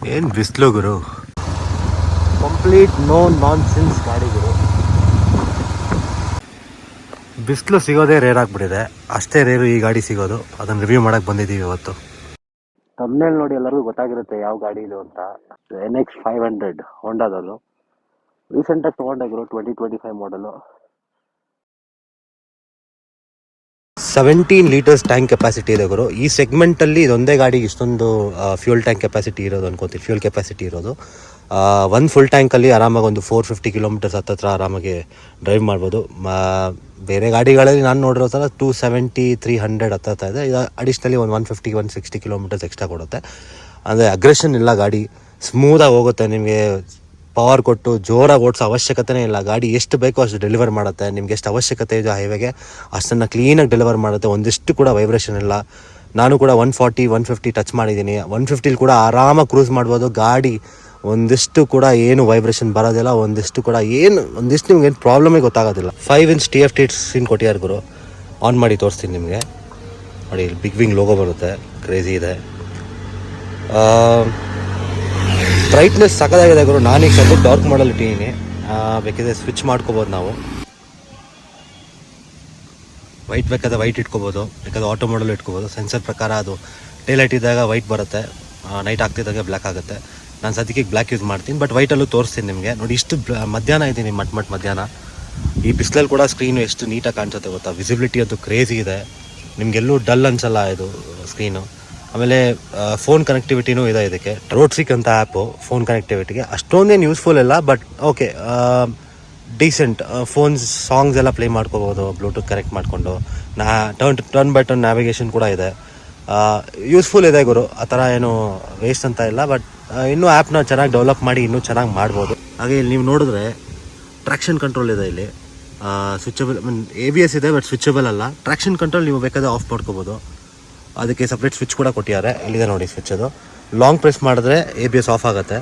ಏನು ಬಿಸಿಲು ಗುರು, complete no ನಾನ್ sense ಗಾಡಿ ಗುರು. ಬಿಸಿಲು ಸಿಗೋದೇ ರೇರ್ ಆಗಿಬಿಟ್ಟಿದೆ, ಅಷ್ಟೇ ರೇರು ಈ ಗಾಡಿ ಸಿಗೋದು. ಅದನ್ನು ರಿವ್ಯೂ ಮಾಡಕ್ಕೆ ಬಂದಿದ್ದೀವಿ ಇವತ್ತು. ತಮ್ಮನೇಲಿ ನೋಡಿ ಎಲ್ಲರಿಗೂ ಗೊತ್ತಾಗಿರುತ್ತೆ ಯಾವ ಗಾಡಿ ಇದು ಅಂತ. NX 500 ಹೋಂಡಾದಲ್ಲೂ ರೀಸೆಂಟಾಗಿ ತೊಗೊಂಡಾಗಿರೋ 2025 ಮಾಡಲು. 17 ಲೀಟರ್ಸ್ ಟ್ಯಾಂಕ್ ಕೆಪಾಸಿಟಿ ಇದೆ ಗುರು. ಈ ಸೆಗ್ಮೆಂಟಲ್ಲಿ ಇದೊಂದೇ ಗಾಡಿಗೆ ಇಷ್ಟೊಂದು ಫ್ಯೂಲ್ ಟ್ಯಾಂಕ್ ಕೆಪಾಸಿಟಿ ಇರೋದು ಅನ್ಕೋತೀನಿ. ಫ್ಯೂಲ್ ಕೆಪಾಸಿಟಿ ಇರೋದು ಒಂದು ಫುಲ್ ಟ್ಯಾಂಕಲ್ಲಿ ಆರಾಮಾಗಿ ಒಂದು 450 ಕಿಲೋಮೀಟರ್ಸ್ ಹತ್ತತ್ರ ಆರಾಮಾಗಿ ಡ್ರೈವ್ ಮಾಡ್ಬೋದು. ಬೇರೆ ಗಾಡಿಗಳಲ್ಲಿ ನಾನು ನೋಡಿರೋ ಥರ 270 300 ಹತ್ತತ್ತ ಇದೆ. ಇದು ಅಡಿಷ್ನಲಿ ಒಂದು 150 160 ಕಿಲೋಮೀಟರ್ಸ್ ಎಕ್ಸ್ಟ್ರಾ ಕೊಡುತ್ತೆ. ಅಂದರೆ ಅಗ್ರೆಷನ್ ಇಲ್ಲ, ಗಾಡಿ ಸ್ಮೂದಾಗಿ ಹೋಗುತ್ತೆ. ನಿಮಗೆ ಪವರ್ ಕೊಟ್ಟು ಜೋರಾಗಿ ಓಡಿಸೋ ಅವಶ್ಯಕತೆನೇ ಇಲ್ಲ. ಗಾಡಿ ಎಷ್ಟು ಬೇಕೋ ಅಷ್ಟು ಡೆಲಿವರ್ ಮಾಡುತ್ತೆ. ನಿಮ್ಗೆ ಎಷ್ಟು ಅವಶ್ಯಕತೆ ಇದೆ ಹೈವೇಗೆ ಅಷ್ಟನ್ನು ಕ್ಲೀನಾಗಿ ಡೆಲಿವರ್ ಮಾಡುತ್ತೆ. ಒಂದಿಷ್ಟು ಕೂಡ ವೈಬ್ರೇಷನ್ ಇಲ್ಲ. ನಾನು ಕೂಡ 140 150 ಟಚ್ ಮಾಡಿದ್ದೀನಿ. 150 ಕೂಡ ಆರಾಮಾಗಿ ಕ್ರೂಸ್ ಮಾಡ್ಬೋದು. ಗಾಡಿ ಒಂದಿಷ್ಟು ಕೂಡ ಏನು ವೈಬ್ರೇಷನ್ ಬರೋದಿಲ್ಲ. ಒಂದಿಷ್ಟು ನಿಮ್ಗೆ ಏನು ಪ್ರಾಬ್ಲಮೇ ಗೊತ್ತಾಗೋದಿಲ್ಲ. 5 ಇಂಚ್ TFT ಸ್ಕ್ರೀನ್ ಕೊಟ್ಟಿದ್ದಾರೆ ಗುರು. ಆನ್ ಮಾಡಿ ತೋರಿಸ್ತೀನಿ ನಿಮಗೆ. ನೋಡಿ, ಬಿಗ್ ವಿಂಗ್ ಲೋಗೋ ಬರುತ್ತೆ, ಕ್ರೇಜಿ ಇದೆ. ಬ್ರೈಟ್ನೆಸ್ ಸಕ್ಕದಾಗಿದೆ ಗುರು. ನಾನೀಗ ಸ್ವಲ್ಪ ಡಾರ್ಕ್ ಮಾಡಲ್ ಇಟ್ಟಿದ್ದೀನಿ. ಬೇಕಿದ್ರೆ ಸ್ವಿಚ್ ಮಾಡ್ಕೋಬೋದು ನಾವು. ವೈಟ್ ಬೇಕಾದ್ರೆ ವೈಟ್ ಇಟ್ಕೋಬೋದು, ಬೇಕಾದ್ರೆ ಆಟೋ ಮಾಡಲ್ ಇಟ್ಕೋಬೋದು. ಸೆನ್ಸರ್ ಪ್ರಕಾರ ಅದು ಡೇಲೈಟ್ ಇದ್ದಾಗ ವೈಟ್ ಬರುತ್ತೆ, ನೈಟ್ ಆಗ್ತಿದ್ದಾಗ ಬ್ಲ್ಯಾಕ್ ಆಗುತ್ತೆ. ನಾನು ಸದ್ಯಕ್ಕೆ ಬ್ಲ್ಯಾಕ್ ಯೂಸ್ ಮಾಡ್ತೀನಿ, ಬಟ್ ವೈಟಲ್ಲೂ ತೋರಿಸ್ತೀನಿ ನಿಮಗೆ. ನೋಡಿ, ಇಷ್ಟು ಮಧ್ಯಾಹ್ನ ಇದ್ದೀನಿ, ಮಧ್ಯಾಹ್ನ. ಈ ಬಿಸಿಲಲ್ಲಿ ಕೂಡ ಸ್ಕ್ರೀನು ಎಷ್ಟು ನೀಟಾಗಿ ಕಾಣಿಸುತ್ತೆ ಗೊತ್ತಾ. ವಿಸಿಬಿಲಿಟಿ ಅದು ಕ್ರೇಜಿ ಇದೆ, ನಿಮಗೆಲ್ಲೂ ಡಲ್ ಅನ್ಸಲ್ಲ ಇದು ಸ್ಕ್ರೀನು. ಆಮೇಲೆ ಫೋನ್ ಕನೆಕ್ಟಿವಿಟಿನೂ ಇದೆ ಇದಕ್ಕೆ. ರೋಡ್ಸಿಕ್ ಅಂತ ಆ್ಯಪು ಫೋನ್ ಕನೆಕ್ಟಿವಿಟಿಗೆ ಅಷ್ಟೊಂದೇನು ಯೂಸ್ಫುಲ್ ಇಲ್ಲ, ಬಟ್ ಓಕೆ, ಡೀಸೆಂಟ್. ಸಾಂಗ್ಸ್ ಎಲ್ಲ ಪ್ಲೇ ಮಾಡ್ಕೋಬೋದು ಬ್ಲೂಟೂತ್ ಕನೆಕ್ಟ್ ಮಾಡಿಕೊಂಡು. ಟರ್ನ್ ಬೈ ಟರ್ನ್ ನ್ಯಾವಿಗೇಷನ್ ಕೂಡ ಇದೆ. ಯೂಸ್ಫುಲ್ ಇದೆ ಗುರು, ಆ ಥರ ಏನು ವೇಸ್ಟ್ ಅಂತ ಇಲ್ಲ. ಬಟ್ ಇನ್ನೂ ಆ್ಯಪ್ನ ಚೆನ್ನಾಗಿ ಡೆವಲಪ್ ಮಾಡಿ ಇನ್ನೂ ಚೆನ್ನಾಗಿ ಮಾಡ್ಬೋದು. ಹಾಗೆ ಇಲ್ಲಿ ನೀವು ನೋಡಿದ್ರೆ ಟ್ರ್ಯಾಕ್ಷನ್ ಕಂಟ್ರೋಲ್ ಇದೆ. ಇಲ್ಲಿ ಸ್ವಿಚಬಲ್, ABS ಇದೆ, ಬಟ್ ಸ್ವಿಚಬಲ್ ಅಲ್ಲ. ಟ್ರ್ಯಾಕ್ಷನ್ ಕಂಟ್ರೋಲ್ ನೀವು ಬೇಕಾದ್ರೆ ಆಫ್ ಮಾಡ್ಕೋಬೋದು. ಅದಕ್ಕೆ ಸಪ್ರೇಟ್ ಸ್ವಿಚ್ ಕೂಡ ಕೊಟ್ಟಿದ್ದಾರೆ. ಇಲ್ಲಿದೆ ನೋಡಿ ಸ್ವಿಚ್. ಅದು ಲಾಂಗ್ ಪ್ರೆಸ್ ಮಾಡಿದ್ರೆ ABS ಆಫ್ ಆಗುತ್ತೆ,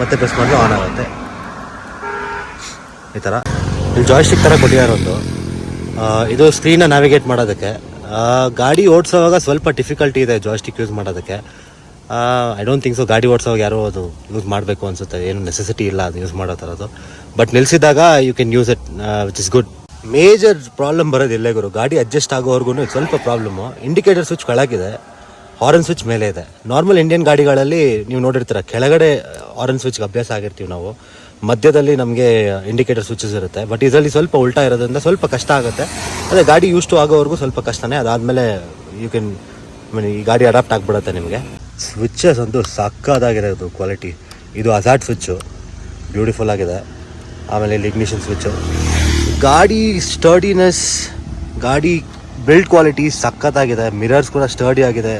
ಮತ್ತೆ ಪ್ರೆಸ್ ಮಾಡಿದ್ರೆ ಆನ್ ಆಗುತ್ತೆ. ಈ ಥರ ಇಲ್ಲಿ ಜಾಯ್ಸ್ಟಿಕ್ ಥರ ಕೊಟ್ಟಿದ್ದಾರೆ ಒಂದು. ಇದು ಸ್ಕ್ರೀನ್ನ ನ್ಯಾವಿಗೇಟ್ ಮಾಡೋದಕ್ಕೆ. ಗಾಡಿ ಓಡಿಸೋವಾಗ ಸ್ವಲ್ಪ ಡಿಫಿಕಲ್ಟಿ ಇದೆ ಜಾಯ್ಸ್ಟಿಕ್ ಯೂಸ್ ಮಾಡೋದಕ್ಕೆ. ಐ ಡೋಂಟ್ ಥಿಂಕ್ ಸೊ ಗಾಡಿ ಓಡಿಸೋವಾಗ ಯಾರೋ ಅದು ಯೂಸ್ ಮಾಡಬೇಕು ಅನಿಸುತ್ತೆ. ಏನು ನೆಸೆಸಿಟಿ ಇಲ್ಲ ಅದು ಯೂಸ್ ಮಾಡೋ ಥರದ್ದು. ಬಟ್ ನಿಲ್ಲಿಸಿದಾಗ you can use it, which is good. Major problem ಬರೋದಿಲ್ಲ ಗುರು. ಗಾಡಿ ಅಡ್ಜಸ್ಟ್ ಆಗೋವರೆಗೂ ಸ್ವಲ್ಪ ಪ್ರಾಬ್ಲಮ್ಮು. ಇಂಡಿಕೇಟರ್ ಸ್ವಿಚ್ ಕೆಳಗಿದೆ, ಹಾರನ್ ಸ್ವಿಚ್ ಮೇಲೆ ಇದೆ. ನಾರ್ಮಲ್ ಇಂಡಿಯನ್ ಗಾಡಿಗಳಲ್ಲಿ ನೀವು ನೋಡಿರ್ತೀರ, ಕೆಳಗಡೆ ಹಾರನ್ ಸ್ವಿಚ್ಗೆ ಅಭ್ಯಾಸ ಆಗಿರ್ತೀವಿ ನಾವು, ಮಧ್ಯದಲ್ಲಿ ನಮಗೆ ಇಂಡಿಕೇಟರ್ ಸ್ವಿಚಸ್ ಇರುತ್ತೆ. ಬಟ್ ಇದರಲ್ಲಿ ಸ್ವಲ್ಪ ಉಲ್ಟಾ ಇರೋದ್ರಿಂದ ಸ್ವಲ್ಪ ಕಷ್ಟ ಆಗುತ್ತೆ. ಅದೇ ಗಾಡಿ ಯೂಸ್ ಟು ಆಗೋವರೆಗೂ ಸ್ವಲ್ಪ ಕಷ್ಟನೇ. ಅದಾದಮೇಲೆ ಯು ಕ್ಯಾನ್ ಈ ಗಾಡಿ ಅಡಾಪ್ಟ್ ಆಗಿಬಿಡುತ್ತೆ ನಿಮಗೆ. ಸ್ವಿಚಸ್ ಅಂತೂ ಸಕ್ಕದಾಗಿರೋದು ಕ್ವಾಲಿಟಿ. ಇದು ಹಜಾರ್ಡ್ ಸ್ವಿಚ್ಚು, ಬ್ಯೂಟಿಫುಲ್ ಆಗಿದೆ. ಆಮೇಲೆ ಇಲ್ಲಿ ಇಗ್ನಿಷನ್ ಸ್ವಿಚ್ಚು. ಗಾಡಿ ಸ್ಟರ್ಡಿನೆಸ್, ಗಾಡಿ ಬಿಲ್ಡ್ ಕ್ವಾಲಿಟಿ ಸಖತ್ತಾಗಿದೆ. ಮಿರರ್ಸ್ ಕೂಡ ಸ್ಟರ್ಡಿ ಆಗಿದೆ.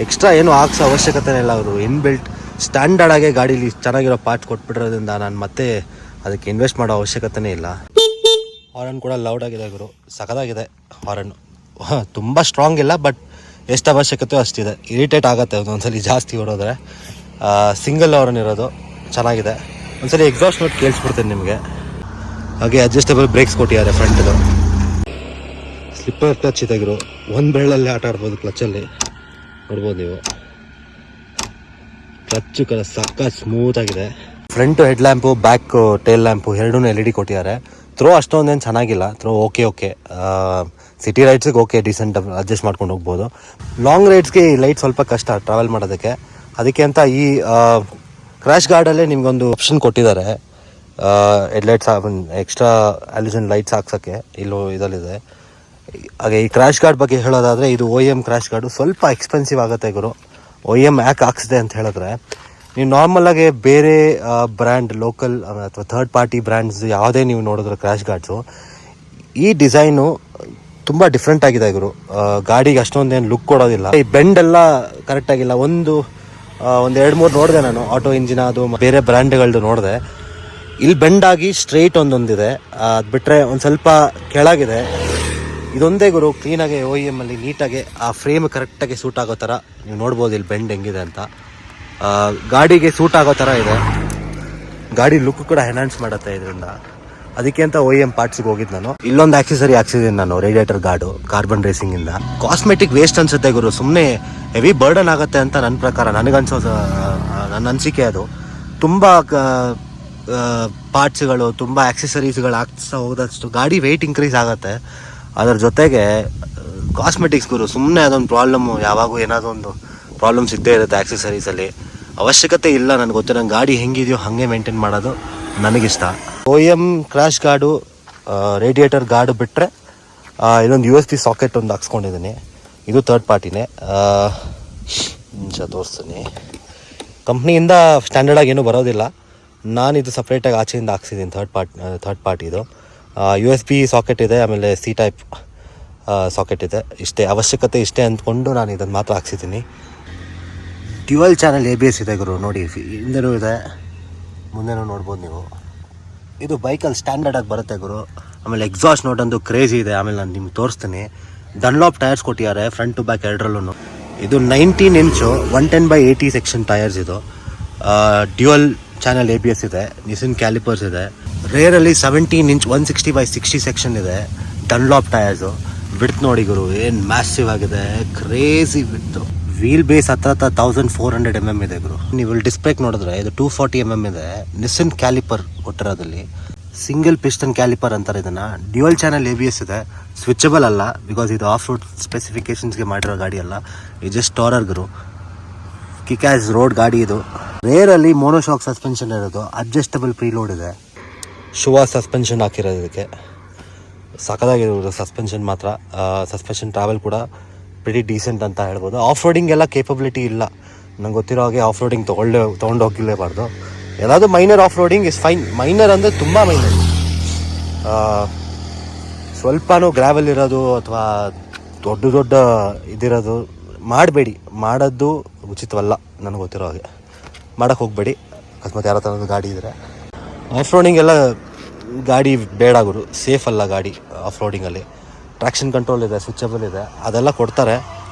ಎಕ್ಸ್ಟ್ರಾ ಏನು ಹಾಕ್ಸೋ ಅವಶ್ಯಕತೆನೇ ಇಲ್ಲ. ಅವರು ಇನ್ಬಿಲ್ಟ್ ಸ್ಟ್ಯಾಂಡರ್ಡ್ ಆಗೇ ಗಾಡೀಲಿ ಚೆನ್ನಾಗಿರೋ ಪಾರ್ಟ್ಸ್ ಕೊಟ್ಬಿಟ್ಟಿರೋದ್ರಿಂದ ನಾನು ಮತ್ತೆ ಅದಕ್ಕೆ ಇನ್ವೆಸ್ಟ್ ಮಾಡೋ ಅವಶ್ಯಕತೆನೇ ಇಲ್ಲ. ಹಾರನ್ ಕೂಡ ಲೌಡ್ ಆಗಿದೆ ಗುರು, ಸಖತ್ತಾಗಿದೆ ಹಾರನ್ನು. ತುಂಬ ಸ್ಟ್ರಾಂಗ್ ಇಲ್ಲ, ಬಟ್ ಎಷ್ಟು ಅವಶ್ಯಕತೆಯೋ ಅಷ್ಟಿದೆ. ಇರಿಟೇಟ್ ಆಗುತ್ತೆ ಒಂದೊಂದ್ಸಲಿ ಜಾಸ್ತಿ ಹೊಡೋದ್ರೆ. ಸಿಂಗಲ್ ಹಾರನ್ ಇರೋದು ಚೆನ್ನಾಗಿದೆ. ಒಂದ್ಸಲಿ ಎಕ್ಸಾಸ್ಟ್ ನೋಟ್ ಕೇಳಿಸ್ಬಿಡ್ತೀನಿ ನಿಮಗೆ. ಹಾಗೆ ಅಡ್ಜಸ್ಟಬಲ್ ಬ್ರೇಕ್ಸ್ ಕೊಟ್ಟಿದ್ದಾರೆ ಫ್ರಂಟದು. ಸ್ಲಿಪ್ಪರ್ ಕ್ಲಚ್ ಇದೆ ಗುರು, ಒಂದು ಬೆರಳಲ್ಲಿ ಆಟ ಆಡ್ಬೋದು ಕ್ಲಚ್ಚಲ್ಲಿ. ನೋಡ್ಬೋದು ನೀವು, ಕ್ಲಚ್ಚು ಸಕ್ಕ ಸ್ಮೂತ್ ಆಗಿದೆ. Front head lamp, back tail lamp ಎರಡೂ LED ಕೊಟ್ಟಿದ್ದಾರೆ. ಥ್ರೋ ಅಷ್ಟೊಂದೇನು ಚೆನ್ನಾಗಿಲ್ಲ. Throw okay. ಸಿಟಿ ರೈಡ್ಸಿಗೆ ಓಕೆ, ಡೀಸೆಂಟ್ ಅಡ್ಜಸ್ಟ್ ಮಾಡ್ಕೊಂಡು ಹೋಗ್ಬೋದು. ಲಾಂಗ್ ರೈಡ್ಸ್ಗೆ ಈ ಲೈಟ್ ಸ್ವಲ್ಪ ಕಷ್ಟ ಟ್ರಾವೆಲ್ ಮಾಡೋದಕ್ಕೆ. ಅದಕ್ಕೆ ಅಂತ ಈ ಕ್ರ್ಯಾಶ್ ಗಾರ್ಡಲ್ಲೇ ನಿಮ್ಗೊಂದು ಆಪ್ಷನ್ ಕೊಟ್ಟಿದ್ದಾರೆ, ಹೆಡ್ಲೈಟ್ಸ್ ಎಕ್ಸ್ಟ್ರಾ ಅಲ್ಯೂಷನ್ ಲೈಟ್ಸ್ ಹಾಕ್ಸೋಕ್ಕೆ. ಇಲ್ಲೂ ಇದರಲ್ಲಿದೆ. ಹಾಗೆ ಈ ಕ್ರ್ಯಾಶ್ ಗಾರ್ಡ್ ಬಗ್ಗೆ ಹೇಳೋದಾದರೆ, ಇದು OEM ಕ್ರ್ಯಾಶ್ ಗಾರ್ಡು ಸ್ವಲ್ಪ ಎಕ್ಸ್ಪೆನ್ಸಿವ್ ಆಗುತ್ತೆ ಗುರು. OEM ಯಾಕೆ ಹಾಕ್ಸಿದೆ ಅಂತ ಹೇಳಿದ್ರೆ, ನೀವು ನಾರ್ಮಲಾಗಿ ಬೇರೆ ಬ್ರ್ಯಾಂಡ್, ಲೋಕಲ್ ಅಥವಾ ಥರ್ಡ್ ಪಾರ್ಟಿ ಬ್ರ್ಯಾಂಡ್ಸ್ ಯಾವುದೇ ನೀವು ನೋಡಿದ್ರೆ ಕ್ರ್ಯಾಶ್ ಗಾರ್ಡ್ಸು, ಈ ಡಿಸೈನು ತುಂಬ ಡಿಫ್ರೆಂಟ್ ಆಗಿದೆ ಗುರು. ಗಾಡಿಗೆ ಅಷ್ಟೊಂದೇನು ಲುಕ್ ಕೊಡೋದಿಲ್ಲ. ಈ ಬೆಂಡ್ ಎಲ್ಲ ಕರೆಕ್ಟಾಗಿಲ್ಲ. ಒಂದು 2-3 ನೋಡಿದೆ ನಾನು, ಆಟೋ ಇಂಜಿನ್ ಅದು ಬೇರೆ ಬ್ರ್ಯಾಂಡ್ಗಳದ್ದು ನೋಡಿದೆ. ಇಲ್ಲಿ ಬೆಂಡ್ ಆಗಿ ಸ್ಟ್ರೈಟ್ ಒಂದೊಂದಿದೆ, ಅದು ಬಿಟ್ಟರೆ ಒಂದು ಸ್ವಲ್ಪ ಕೆಳಗಿದೆ. ಇದೊಂದೇ ಗುರು ಕ್ಲೀನಾಗಿ OEM ಅಲ್ಲಿ ನೀಟಾಗಿ ಆ ಫ್ರೇಮ್ ಕರೆಕ್ಟಾಗಿ ಸೂಟ್ ಆಗೋ ಥರ ನೀವು ನೋಡ್ಬೋದು. ಇಲ್ಲಿ ಬೆಂಡ್ ಹೆಂಗಿದೆ ಅಂತ ಗಾಡಿಗೆ ಸೂಟ್ ಆಗೋ ಥರ ಇದೆ. ಗಾಡಿ ಲುಕ್ ಕೂಡ ಎನ್ಹಾನ್ಸ್ ಮಾಡುತ್ತೆ ಇದರಿಂದ. ಅದಕ್ಕೆ ಅಂತ OEM ಪಾರ್ಟ್ಸ್ಗೆ ಹೋಗಿದ್ದು ನಾನು. ಇಲ್ಲೊಂದು ಆಕ್ಸೆಸರಿ ಹಾಕ್ಸಿದ್ದೀನಿ ನಾನು, ರೇಡಿಯೇಟರ್ ಗಾರ್ಡು, ಕಾರ್ಬನ್ ರೇಸಿಂಗಿಂದ. ಕಾಸ್ಮೆಟಿಕ್ ವೇಸ್ಟ್ ಅನ್ಸುತ್ತೆ ಗುರು, ಸುಮ್ಮನೆ ಹೆವಿ ಬರ್ಡನ್ ಆಗುತ್ತೆ ಅಂತ ನನ್ನ ಪ್ರಕಾರ, ನನಗನ್ಸೋದು, ನನ್ನ ಅನಿಸಿಕೆ ಅದು. ತುಂಬ ಪಾರ್ಟ್ಸ್ಗಳು, ತುಂಬ ಆಕ್ಸೆಸರೀಸ್ಗಳು ಹಾಕ್ತಾ ಹೋದಷ್ಟು ಗಾಡಿ ವೆಯ್ಟ್ ಇನ್ಕ್ರೀಸ್ ಆಗುತ್ತೆ. ಅದರ ಜೊತೆಗೆ ಕಾಸ್ಮೆಟಿಕ್ಸ್ ಗುರು, ಸುಮ್ಮನೆ ಅದೊಂದು ಪ್ರಾಬ್ಲಮ್ಮು, ಯಾವಾಗೂ ಏನಾದರೂ ಒಂದು ಪ್ರಾಬ್ಲಮ್ಸ್ ಇದ್ದೇ ಇರುತ್ತೆ ಆಕ್ಸೆಸರೀಸಲ್ಲಿ. ಅವಶ್ಯಕತೆ ಇಲ್ಲ, ನನಗೆ ಗೊತ್ತಿರೋ ಗಾಡಿ ಹೆಂಗಿದೆಯೋ ಹಾಗೆ ಮೇಂಟೈನ್ ಮಾಡೋದು ನನಗಿಷ್ಟ. OEM crash guard, radiator guard ಬಿಟ್ಟರೆ ಇಲ್ಲೊಂದು USB ಸಾಕೆಟ್ ಒಂದು ಹಾಕ್ಸ್ಕೊಂಡಿದ್ದೀನಿ. ಇದು ಥರ್ಡ್ ಪಾರ್ಟಿನೇ, ತೋರಿಸ್ತೀನಿ. ಕಂಪ್ನಿಯಿಂದ ಸ್ಟ್ಯಾಂಡರ್ಡಾಗಿ ಏನೂ ಬರೋದಿಲ್ಲ, ನಾನು ಇದು ಸಪ್ರೇಟಾಗಿ ಆಚೆಯಿಂದ ಹಾಕ್ಸಿದ್ದೀನಿ. ಥರ್ಡ್ ಪಾರ್ಟಿ ಇದು. USB ಸಾಕೆಟ್ ಇದೆ, ಆಮೇಲೆ C ಟೈಪ್ ಸಾಕೆಟ್ ಇದೆ. ಇಷ್ಟೇ ಅವಶ್ಯಕತೆ, ಇಷ್ಟೇ ಅಂದ್ಕೊಂಡು ನಾನು ಇದನ್ನು ಮಾತ್ರ ಹಾಕ್ಸಿದ್ದೀನಿ. ಡ್ಯುಯಲ್ ಚಾನಲ್ ABS ಇದೆ ಗುರು, ನೋಡಿ, ಹಿಂದೆನೂ ಇದೆ, ಮುಂದೆನೂ ನೋಡ್ಬೋದು ನೀವು. ಇದು ಬೈಕಲ್ಲಿ ಸ್ಟ್ಯಾಂಡರ್ಡಾಗಿ ಬರುತ್ತೆ ಗುರು. ಆಮೇಲೆ ಎಕ್ಸಾಸ್ಟ್ ನೋಟ್ ಒಂದು ಕ್ರೇಜಿ ಇದೆ, ಆಮೇಲೆ ನಾನು ನಿಮ್ಗೆ ತೋರಿಸ್ತೀನಿ. ಡನ್ಲಾಪ್ ಟೈರ್ಸ್ ಕೊಟ್ಟಿದ್ದಾರೆ ಫ್ರಂಟ್ ಟು ಬ್ಯಾಕ್ ಎರಡರಲ್ಲೂ. ಇದು 19 ಇಂಚು 110/80 ಸೆಕ್ಷನ್ ಟೈರ್ಸ್. ಇದು ಡ್ಯುಯಲ್ ಚಾನಲ್ ABS ಇದೆ, ನಿಸಿನ್ ಕ್ಯಾಲಿಪರ್ಸ್ ಇದೆ. ರೇರಲ್ಲಿ 17 ಇಂಚ್ 160/60 ಸೆಕ್ಷನ್ ಇದೆ, ಡನ್ಲಾಪ್ ಟೈರ್ಸು. ವಿಡ್ತ್ ನೋಡಿ ಗುರು, ಏನು ಮ್ಯಾಸಿವ್ ಆಗಿದೆ, ಕ್ರೇಜಿ ವಿಡ್ತು. ವೀಲ್ ಬೇಸ್ ಹತ್ರ 1400 mm ಇದೆ ಗುರು. ನೀವು ಡಿಸ್ಪ್ಲೇಕ್ ನೋಡಿದ್ರೆ ಇದು 240 mm ಇದೆ. ನಿಸಿನ್ ಕ್ಯಾಲಿಪರ್ ಕೊಟ್ಟಿರೋದಲ್ಲಿ, ಸಿಂಗಲ್ ಪಿಸ್ಟನ್ ಕ್ಯಾಲಿಪರ್ ಅಂತಾರೆ ಇದನ್ನು. ಡ್ಯುಯಲ್ ಚಾನಲ್ ABS ಇದೆ, ಸ್ವಿಚಬಲ್ ಅಲ್ಲ, ಬಿಕಾಸ್ ಇದು ಆಫ್ ರೋಡ್ ಸ್ಪೆಸಿಫಿಕೇಶನ್ಸ್ಗೆ ಮಾಡಿರೋ ಗಾಡಿ ಅಲ್ಲ, ಇದು ಜಸ್ಟ್ ಟಾರರ್ ಗುರು. ಕಿಕ್ಯಾಸ್ ರೋಡ್ ಗಾಡಿ ಇದು. ರೇರಲ್ಲಿ ಮೋನೋಶಾಕ್ ಸಸ್ಪೆನ್ಷನ್ ಇರೋದು, ಅಡ್ಜಸ್ಟಬಲ್ ಪ್ರೀಲೋಡ್ ಇದೆ, ಶುವಾ ಸಸ್ಪೆನ್ಷನ್ ಹಾಕಿರೋದು ಇದಕ್ಕೆ. ಸಖತ್ತಾಗಿರೋದು ಸಸ್ಪೆನ್ಷನ್ ಮಾತ್ರ. ಸಸ್ಪೆನ್ಷನ್ ಟ್ರಾವೆಲ್ ಕೂಡ ಪ್ರಿಟಿ ಡೀಸೆಂಟ್ ಅಂತ ಹೇಳ್ಬೋದು. ಆಫ್ ರೋಡಿಂಗ್ ಎಲ್ಲ ಕೇಪಬಿಲಿಟಿ ಇಲ್ಲ, ನಂಗೆ ಗೊತ್ತಿರೋ ಹಾಗೆ ಆಫ್ ರೋಡಿಂಗ್ ತೊಗೊಂಡೋಗಿರಲೇಬಾರ್ದು. ಎಲ್ಲಾದರೂ minor off roading is fine. Minor ಅಂದರೆ ತುಂಬ ಮೈನರ್, ಸ್ವಲ್ಪನೂ ಗ್ರಾವೆಲ್ ಇರೋದು ಅಥವಾ ದೊಡ್ಡ ಇದಿರೋದು ಮಾಡಬೇಡಿ. ಮಾಡೋದು ಉಚಿತವಲ್ಲ, ನನಗೆ ಗೊತ್ತಿರೋ ಹಾಗೆ ಮಾಡೋಕ್ಕೆ ಹೋಗಬೇಡಿ. ಅಕಸ್ಮಾತ್ ಯಾರೋ ಥರದ್ದು ಗಾಡಿ ಇದ್ದರೆ ಆಫ್ ರೋಡಿಂಗ್ ಎಲ್ಲ ಗಾಡಿ ಬೇಡ ಗುರು, ಸೇಫ್ ಅಲ್ಲ ಗಾಡಿ ಆಫ್ ರೋಡಿಂಗಲ್ಲಿ. ಟ್ರ್ಯಾಕ್ಷನ್ ಕಂಟ್ರೋಲ್ ಇದೆ, ಸ್ವಿಚಬಲ್ ಇದೆ, ಅದೆಲ್ಲ ಕೊಡ್ತಾರೆ.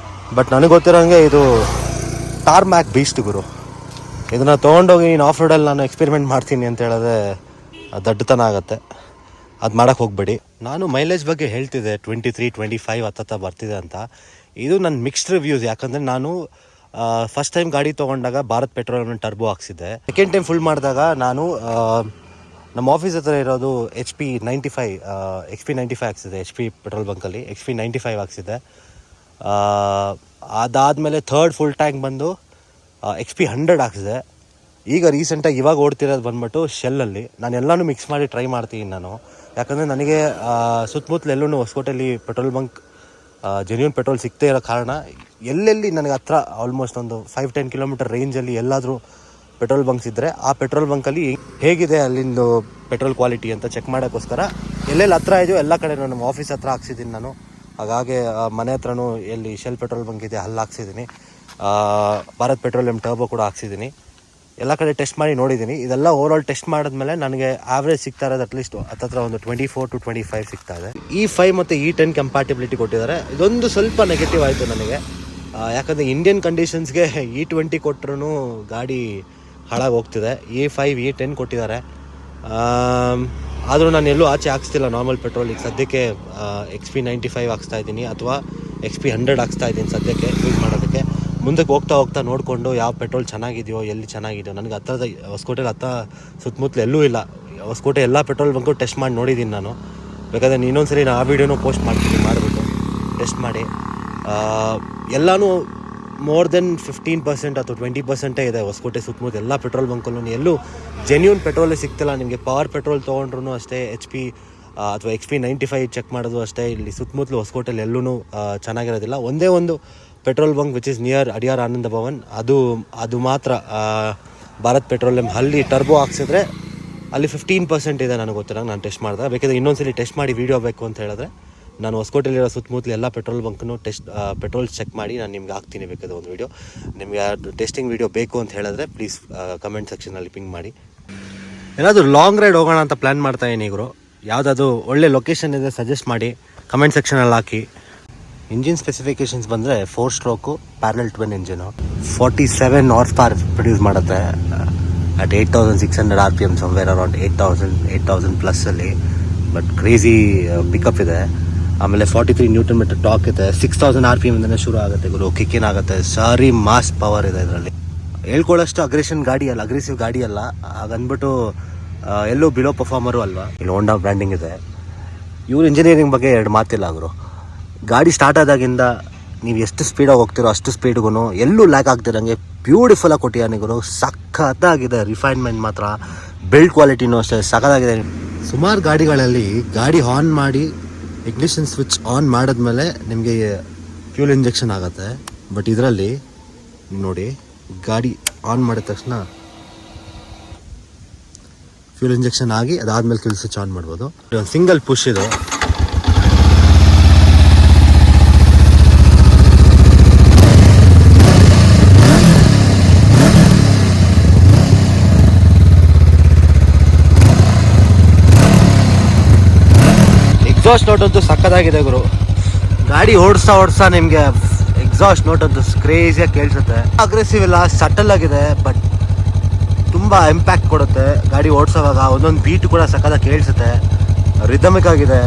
ಬಟ್ ನನಗೆ ಗೊತ್ತಿರೋಂಗೆ ಇದು ಟಾರ್ಮ್ಯಾಕ್ ಬೀಸ್ಟ್ ಗುರು. ಇದನ್ನು ತೊಗೊಂಡೋಗಿ ನೀನು ಆಫ್ ರೋಡಲ್ಲಿ ನಾನು ಎಕ್ಸ್ಪೆರಿಮೆಂಟ್ ಮಾಡ್ತೀನಿ ಅಂತ ಹೇಳಿದ್ರೆ ದಡ್ಡತನ ಆಗುತ್ತೆ, ಅದು ಮಾಡೋಕ್ಕೆ ಹೋಗಬೇಡಿ. ನಾನು ಮೈಲೇಜ್ ಬಗ್ಗೆ ಹೇಳ್ತಿದ್ದೆ, 23-25 ಹತ್ತ ಬರ್ತಿದೆ ಅಂತ. ಇದು ನನ್ನ ಮಿಕ್ಸ್ಡ್ ರಿವ್ಯೂಸ್, ಯಾಕಂದರೆ ನಾನು ಫಸ್ಟ್ ಟೈಮ್ ಗಾಡಿ ತೊಗೊಂಡಾಗ ಭಾರತ್ ಪೆಟ್ರೋಲ್ ಟರ್ಬೋ ಹಾಕ್ಸಿದ್ದೆ. ಸೆಕೆಂಡ್ ಟೈಮ್ ಫುಲ್ ಮಾಡಿದಾಗ ನಾನು ನಮ್ಮ ಆಫೀಸ್ ಹತ್ರ ಇರೋದು HP 95 ಹಾಕ್ಸಿದೆ. HP ಪೆಟ್ರೋಲ್ ಬಂಕಲ್ಲಿ XP 95 ಹಾಕ್ಸಿದೆ. ಅದಾದಮೇಲೆ ಥರ್ಡ್ ಫುಲ್ ಟ್ಯಾಂಕ್ ಬಂದು XP 100 ಹಾಕ್ಸಿದೆ. ಈಗ ರೀಸೆಂಟಾಗಿ ಇವಾಗ ಓಡ್ತಿರೋದು ಬಂದ್ಬಿಟ್ಟು ಶೆಲ್ಲಲ್ಲಿ. ನಾನು ಎಲ್ಲನೂ ಮಿಕ್ಸ್ ಮಾಡಿ ಟ್ರೈ ಮಾಡ್ತೀನಿ ನಾನು, ಯಾಕಂದರೆ ನನಗೆ ಸುತ್ತಮುತ್ತಲೆಲ್ಲೂ ಹೊಸಕೋಟೆಯಲ್ಲಿ ಪೆಟ್ರೋಲ್ ಬಂಕ್ ಜೆನ್ಯೂನ್ ಪೆಟ್ರೋಲ್ ಸಿಗ್ತೇ ಇರೋ ಕಾರಣ ಎಲ್ಲೆಲ್ಲಿ ನನಗೆ ಹತ್ರ ಆಲ್ಮೋಸ್ಟ್ ಒಂದು 5-10 ಕಿಲೋಮೀಟರ್ ರೇಂಜಲ್ಲಿ ಎಲ್ಲಾದರೂ ಪೆಟ್ರೋಲ್ ಬಂಕ್ಸ್ ಇದ್ದರೆ ಆ ಪೆಟ್ರೋಲ್ ಬಂಕಲ್ಲಿ ಹೇಗಿದೆ ಅಲ್ಲಿಂದು ಪೆಟ್ರೋಲ್ ಕ್ವಾಲಿಟಿ ಅಂತ ಚೆಕ್ ಮಾಡೋಕ್ಕೋಸ್ಕರ ಎಲ್ಲೆಲ್ಲಿ ಹತ್ರ ಇದೆಯೋ ಎಲ್ಲ ಕಡೆ ನಮ್ಮ ಆಫೀಸ್ ಹತ್ರ ಹಾಕ್ಸಿದ್ದೀನಿ ನಾನು. ಹಾಗಾಗಿ ಮನೆ ಹತ್ರನೂ ಎಲ್ಲಿ ಶೆಲ್ ಪೆಟ್ರೋಲ್ ಬಂಕ್ ಇದೆ ಅಲ್ಲಿ ಹಾಕ್ಸಿದ್ದೀನಿ. ಭಾರತ್ ಪೆಟ್ರೋಲಿಯಂ ಟರ್ಬೋ ಕೂಡ ಹಾಕ್ಸಿದ್ದೀನಿ. ಎಲ್ಲ ಕಡೆ ಟೆಸ್ಟ್ ಮಾಡಿ ನೋಡಿದ್ದೀನಿ. ಇದೆಲ್ಲ ಓವರಾಲ್ ಟೆಸ್ಟ್ ಮಾಡಿದ್ಮೇಲೆ ನನಗೆ ಆವ್ರೇಜ್ ಸಿಗ್ತಾ ಇರೋದು ಅಟ್ಲೀಸ್ಟ್ ಹತ್ತಿರ ಒಂದು 24-25 ಸಿಗ್ತಾ ಇದೆ. E5 ಮತ್ತು E10 ಕಂಪ್ಯಾಟಿಬಿಲಿಟಿ ಕೊಟ್ಟಿದ್ದಾರೆ. ಇದೊಂದು ಸ್ವಲ್ಪ ನೆಗೆಟಿವ್ ಆಯಿತು ನನಗೆ, ಯಾಕಂದರೆ ಇಂಡಿಯನ್ ಕಂಡೀಷನ್ಸ್ಗೆ E20 ಕೊಟ್ಟರು ಗಾಡಿ ಹಾಳಾಗಿ ಹೋಗ್ತಿದೆ. E5 E10 ಕೊಟ್ಟಿದ್ದಾರೆ, ಆದರೂ ನಾನು ಎಲ್ಲೂ ಆಚೆ ಹಾಕ್ಸ್ತಿಲ್ಲ ನಾರ್ಮಲ್ ಪೆಟ್ರೋಲ್. ಈಗ ಸದ್ಯಕ್ಕೆ XP 95 ಹಾಕ್ಸ್ತಾ ಇದ್ದೀನಿ ಅಥವಾ XP 100 ಹಾಕ್ಸ್ತಾ ಇದ್ದೀನಿ ಸದ್ಯಕ್ಕೆ ಯೂಸ್ ಮಾಡೋದಕ್ಕೆ. ಮುಂದಕ್ಕೆ ಹೋಗ್ತಾ ನೋಡಿಕೊಂಡು ಯಾವ ಪೆಟ್ರೋಲ್ ಚೆನ್ನಾಗಿದೆಯೋ, ಎಲ್ಲಿ ಚೆನ್ನಾಗಿದೆಯೋ. ನನಗೆ ಹತ್ರದ ಹೊಸಕೋಟೆಲಿ ಸುತ್ತಮುತ್ತಲು ಎಲ್ಲೂ ಇಲ್ಲ. ಹೊಸಕೋಟೆ ಎಲ್ಲ ಪೆಟ್ರೋಲ್ ಬಂಕು ಟೆಸ್ಟ್ ಮಾಡಿ ನೋಡಿದ್ದೀನಿ ನಾನು. ಬೇಕಾದರೆ ಇನ್ನೊಂದ್ಸರಿ ನಾನು ಆ ವೀಡಿಯೋನೂ ಪೋಸ್ಟ್ ಮಾಡ್ತೀನಿ, ಮಾಡಿಬಿಟ್ಟು ಟೆಸ್ಟ್ ಮಾಡಿ. ಎಲ್ಲನೂ ಮೋರ್ ದೆನ್ 15% ಅಥವಾ 20% ಇದೆ ಹೊಸಕೋಟೆ ಸುತ್ತಮುತ್ತ ಎಲ್ಲ ಪೆಟ್ರೋಲ್ ಬಂಕಲ್ಲೂ. ಎಲ್ಲೂ ಜೆನ್ಯೂನ್ ಪೆಟ್ರೋಲೇ ಸಿಗ್ತಿಲ್ಲ ನಿಮಗೆ. ಪವರ್ ಪೆಟ್ರೋಲ್ ತೊಗೊಂಡ್ರು ಅಷ್ಟೇ, HP ಅಥವಾ XP 95 ಚೆಕ್ ಮಾಡೋದು ಅಷ್ಟೇ. ಇಲ್ಲಿ ಸುತ್ತಮುತ್ತಲು ಹೊಸಕೋಟೆಯಲ್ಲಿ ಎಲ್ಲೂ ಚೆನ್ನಾಗಿರೋದಿಲ್ಲ. ಒಂದೇ ಒಂದು petrol bunk which is near Adyar Ananda Bhavan, ಅದು ಮಾತ್ರ ಭಾರತ್ ಪೆಟ್ರೋಲಿಯಂ. ಅಲ್ಲಿ ಟರ್ಬೋ ಹಾಕ್ಸಿದ್ರೆ ಅಲ್ಲಿ 15% ಇದೆ ನನಗೆ ಗೊತ್ತಿರೋ, ನಾನು ಟೆಸ್ಟ್ ಮಾಡಿದೆ. ಬೇಕಾದ್ರೆ ಇನ್ನೊಂದ್ಸಲಿ ಟೆಸ್ಟ್ ಮಾಡಿ ವೀಡಿಯೋ ಬೇಕು ಅಂತ ಹೇಳಿದ್ರೆ ನಾನು ಹೊಸಕೋಟೆಯಲ್ಲಿರೋ ಸುತ್ತಮುತ್ತಲು ಎಲ್ಲ ಪೆಟ್ರೋಲ್ ಬಂಕ್ನು ಪೆಟ್ರೋಲ್ ಚೆಕ್ ಮಾಡಿ ನಾನು ನಿಮ್ಗೆ ಹಾಕ್ತೀನಿ ಬೇಕಾದ್ರೆ ಒಂದು ವೀಡಿಯೋ. ನಿಮಗೆ ಟೆಸ್ಟಿಂಗ್ ವೀಡಿಯೋ ಬೇಕು ಅಂತ ಹೇಳಿದ್ರೆ ಪ್ಲೀಸ್ ಕಮೆಂಟ್ ಸೆಕ್ಷನಲ್ಲಿ ಪಿಂಗ್ ಮಾಡಿ. ಏನಾದರೂ ಲಾಂಗ್ ರೈಡ್ ಹೋಗೋಣ ಅಂತ ಪ್ಲ್ಯಾನ್ ಮಾಡ್ತಾಯಿದ್ದೀನಿ ಈಗರು. ಯಾವುದಾದ್ರು ಒಳ್ಳೆ ಲೊಕೇಶನ್ ಇದೆ ಸಜೆಸ್ಟ್ ಮಾಡಿ ಕಮೆಂಟ್ ಸೆಕ್ಷನಲ್ಲಿ ಹಾಕಿ. ಇಂಜಿನ್ ಸ್ಪೆಸಿಫಿಕೇಷನ್ಸ್ ಬಂದರೆ 4 stroke parallel twin engine, 47 horse power produce ಮಾಡುತ್ತೆ. ಅಟ್ 8600 RPM, ಸಮ್ವೇರ್ ಅರೌಂಡ್ 8000 ಪ್ಲಸ್ಸಲ್ಲಿ. ಬಟ್ ಕ್ರೇಜಿ ಪಿಕಪ್ ಇದೆ. ಆಮೇಲೆ 43 ನ್ಯೂಟನ್ ಮೀಟರ್ ಟಾಕ್ ಇದೆ. 6000 RPM ಇಂದನೇ ಶುರು ಆಗುತ್ತೆ ಗುರು, ಕಿಕ್ಕಿನ್ ಆಗುತ್ತೆ. ಸಾರಿ ಮಾಸ್ ಪವರ್ ಇದೆ ಇದರಲ್ಲಿ. ಹೇಳ್ಕೊಳ್ಳೋಷ್ಟು ಅಗ್ರೆಸಿವ್ ಗಾಡಿ ಅಲ್ಲ. ಹಾಗಂದ್ಬಿಟ್ಟು ಎಲ್ಲೂ ಬಿಲೋ ಪರ್ಫಾರ್ಮರು ಅಲ್ವಾ. ಇಲ್ಲಿ ಹೋಂಡಾ ಬ್ರ್ಯಾಂಡಿಂಗ್ ಇದೆ. ಇವ್ರ ಇಂಜಿನಿಯರಿಂಗ್ ಬಗ್ಗೆ ಎರಡು ಮಾತಿಲ್ಲ ಗುರು. ಗಾಡಿ ಸ್ಟಾರ್ಟ್ ಆದಾಗಿಂದ ನೀವು ಎಷ್ಟು ಸ್ಪೀಡಾಗಿ ಹೋಗ್ತಿರೋ ಅಷ್ಟು ಸ್ಪೀಡ್ಗೂ ಎಲ್ಲೂ ಲ್ಯಾಕ್ ಆಗ್ತಿರಂಗೆ ಬ್ಯೂಟಿಫುಲ್ಲಾಗಿ ಕೊಟ್ಟಿದ್ದಾನೆ ಗುರು. ಸಖತ್ತಾಗಿದೆ. ರಿಫೈನ್ಮೆಂಟ್ ಮಾತ್ರ, ಬಿಲ್ಡ್ ಕ್ವಾಲಿಟಿನೂ ಅಷ್ಟೇ ಸಖತ್ತಾಗಿದೆ. ಸುಮಾರು ಗಾಡಿಗಳಲ್ಲಿ ಗಾಡಿ ಆನ್ ಮಾಡಿ ಇಗ್ನಿಷನ್ ಸ್ವಿಚ್ ಆನ್ ಮಾಡಿದ್ಮೇಲೆ ನಿಮಗೆ ಫ್ಯೂಲ್ ಇಂಜೆಕ್ಷನ್ ಆಗುತ್ತೆ. ಬಟ್ ಇದರಲ್ಲಿ ನೋಡಿ, ಗಾಡಿ ಆನ್ ಮಾಡಿದ ತಕ್ಷಣ ಫ್ಯೂಲ್ ಇಂಜೆಕ್ಷನ್ ಆಗಿ ಅದಾದ್ಮೇಲೆ ಫ್ಯೂಲ್ ಸ್ವಿಚ್ ಆನ್ ಮಾಡ್ಬೋದು. ಒಂದು ಸಿಂಗಲ್ ಪುಷ್ ಇದು. ಎಕ್ಸಾಸ್ಟ್ ನೋಟದ್ದು ಸಕ್ಕತ್ತಾಗಿದೆ ಗುರು. ಗಾಡಿ ಓಡಿಸ್ತಾ ನಿಮಗೆ ಎಕ್ಸಾಸ್ಟ್ ನೋಟದ್ದು ಕ್ರೇಜಿಯಾಗಿ ಕೇಳಿಸುತ್ತೆ. ಅಗ್ರೆಸಿವ್ ಇಲ್ಲ, ಸಟಲ್ ಆಗಿದೆ, ಬಟ್ ತುಂಬ ಇಂಪ್ಯಾಕ್ಟ್ ಕೊಡುತ್ತೆ ಗಾಡಿ ಓಡಿಸೋವಾಗ. ಒಂದೊಂದು ಬೀಟ್ ಕೂಡ ಸಕ್ಕತ್ತಾಗಿ ಕೇಳಿಸುತ್ತೆ, ರಿದಮಿಕ್ ಆಗಿದೆ.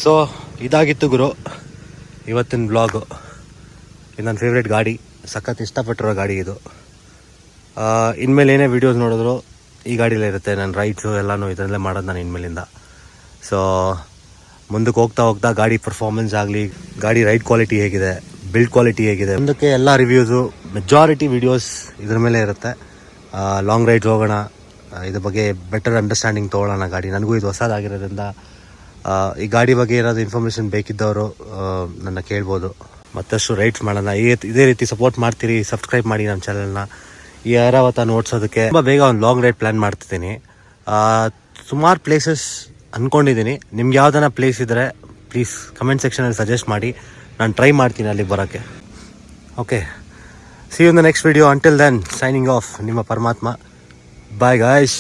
ಸೊ ಇದಾಗಿತ್ತು ಗುರು ಇವತ್ತಿನ ಬ್ಲಾಗು. ಇದು ನನ್ನ ಫೇವ್ರೇಟ್ ಗಾಡಿ, ಸಖತ್ ಇಷ್ಟಪಟ್ಟಿರೋ ಗಾಡಿ ಇದು. ಇನ್ಮೇಲೆ ಏನೇ ವೀಡಿಯೋಸ್ ನೋಡಿದ್ರು ಈ ಗಾಡಿಲೇ ಇರುತ್ತೆ. ನನ್ನ ರೈಡ್ಸು ಎಲ್ಲನೂ ಇದರಲ್ಲೇ ಮಾಡೋದು ನಾನು ಇನ್ಮೇಲಿಂದ. ಸೊ ಮುಂದಕ್ಕೆ ಹೋಗ್ತಾ ಗಾಡಿ ಪರ್ಫಾರ್ಮೆನ್ಸ್ ಆಗಲಿ, ಗಾಡಿ ರೈಡ್ ಕ್ವಾಲಿಟಿ ಹೇಗಿದೆ, ಬಿಲ್ಡ್ ಕ್ವಾಲಿಟಿ ಹೇಗಿದೆ, ಮುಂದಕ್ಕೆ ಎಲ್ಲ ರಿವ್ಯೂಸು, ಮೆಜಾರಿಟಿ ವೀಡಿಯೋಸ್ ಇದ್ರ ಮೇಲೆ ಇರುತ್ತೆ. ಲಾಂಗ್ ರೈಡ್ಸ್ ಹೋಗೋಣ, ಇದ್ರ ಬಗ್ಗೆ ಬೆಟರ್ ಅಂಡರ್ಸ್ಟ್ಯಾಂಡಿಂಗ್ ತೊಗೊಳ್ಳೋಣ. ಗಾಡಿ ನನಗೂ ಇದು ಹೊಸದಾಗಿರೋದ್ರಿಂದ ಈ ಗಾಡಿ ಬಗ್ಗೆ ಏನಾದರೂ ಇನ್ಫಾರ್ಮೇಷನ್ ಬೇಕಿದ್ದವರು ನನ್ನ ಕೇಳ್ಬೋದು. ಮತ್ತಷ್ಟು ರೈಡ್ಸ್ ಮಾಡೋಣ. ಇದೇ ರೀತಿ ಸಪೋರ್ಟ್ ಮಾಡ್ತೀರಿ. ಸಬ್ಸ್ಕ್ರೈಬ್ ಮಾಡಿ ನಮ್ಮ ಚಾನಲ್ನ. ಈ ಐರಾವತನ ಓಡಿಸೋದಕ್ಕೆ ತುಂಬ ಬೇಗ ಒಂದು ಲಾಂಗ್ ರೈಡ್ ಪ್ಲ್ಯಾನ್ ಮಾಡ್ತಿದ್ದೀನಿ. ಸುಮಾರು ಪ್ಲೇಸಸ್ ಅಂದ್ಕೊಂಡಿದ್ದೀನಿ. ನಿಮ್ಗೆ ಯಾವ್ದಾನ ಪ್ಲೇಸ್ ಇದ್ದರೆ ಪ್ಲೀಸ್ ಕಮೆಂಟ್ ಸೆಕ್ಷನಲ್ಲಿ ಸಜೆಸ್ಟ್ ಮಾಡಿ, ನಾನು ಟ್ರೈ ಮಾಡ್ತೀನಿ ಅಲ್ಲಿಗೆ ಬರೋಕ್ಕೆ. Okay, see you in the next video. Until then signing off, ನಿಮ್ಮ ಪರಮಾತ್ಮ. Bye guys.